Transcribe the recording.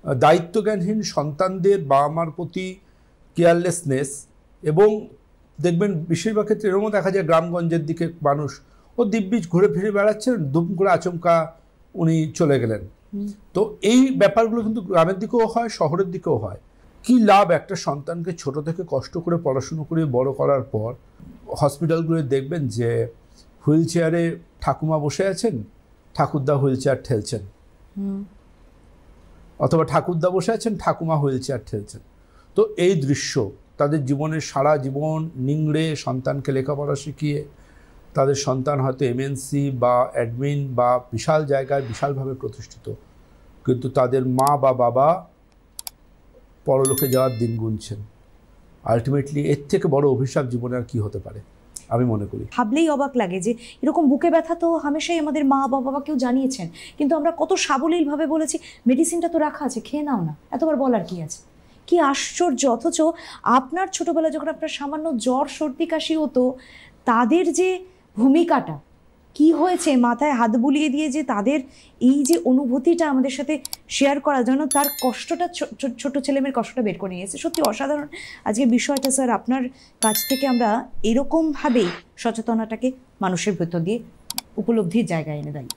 দায়িত্বজ্ঞানহীন সন্তানদের বাবা মার প্রতি কেয়ারলেসনেস, এবং দেখবেন বেশিরভাগ ক্ষেত্রে এরকমও দেখা যায় গ্রামগঞ্জের দিকে মানুষ ও দিব্যি ঘুরে ফিরে বেড়াচ্ছেন, দুম করে আচমকা উনি চলে গেলেন। তো এই ব্যাপারগুলো কিন্তু গ্রামের দিকেও হয়, শহরের দিকেও হয়। কি লাভ একটা সন্তানকে ছোট থেকে কষ্ট করে পড়াশুনো করে বড় করার পর হসপিটালগুলো দেখবেন যে হুইল চেয়ারে ঠাকুমা বসে আছেন, ঠাকুরদা হুইল চেয়ার ঠেলছেন, অথবা ঠাকুরদা বসে আছেন, ঠাকুমা হুইল চেয়ার ঠেলছেন। তো এই দৃশ্য তাদের জীবনের সারা জীবন নিংড়ে সন্তানকে লেখাপড়া শিখিয়ে তাদের সন্তান হয়তো এমএনসি বা অ্যাডমিন বা বিশাল জায়গায় বিশালভাবে প্রতিষ্ঠিত, কিন্তু তাদের মা বা বাবা পরলোকে যাওয়ার দিন গুনছেন। আলটিমেটলি এর থেকে বড় অভিশাপ জীবনে আর কি হতে পারে আমি মনে করি। ভাবলেই অবাক লাগে যে এরকম বুকে ব্যথা তো হামেশাই আমাদের মা বাবাকেও জানিয়েছেন, কিন্তু আমরা কত সাবলীলভাবে বলেছি মেডিসিনটা তো রাখা আছে, খেয়ে নাও না, এতবার বলার কি আছে। কি আশ্চর্য! অথচ আপনার ছোটবেলা যখন আপনার সামান্য জ্বর সর্দি কাশি হতো, তাদের যে ভূমিকাটা কি হয়েছে, মাথায় হাত বুলিয়ে দিয়ে যে তাদের এই যে অনুভূতিটা আমাদের সাথে শেয়ার করা, যেন তার কষ্টটা ছোট ছেলেমেয়ের কষ্টটা বের করে নিয়েছে। সত্যি অসাধারণ আজকে বিষয়টা স্যার। আপনার কাছ থেকে আমরা এরকমভাবেই সচেতনতাকে মানুষের ভেতর দিয়ে উপলব্ধির জায়গায় এনে দেয়।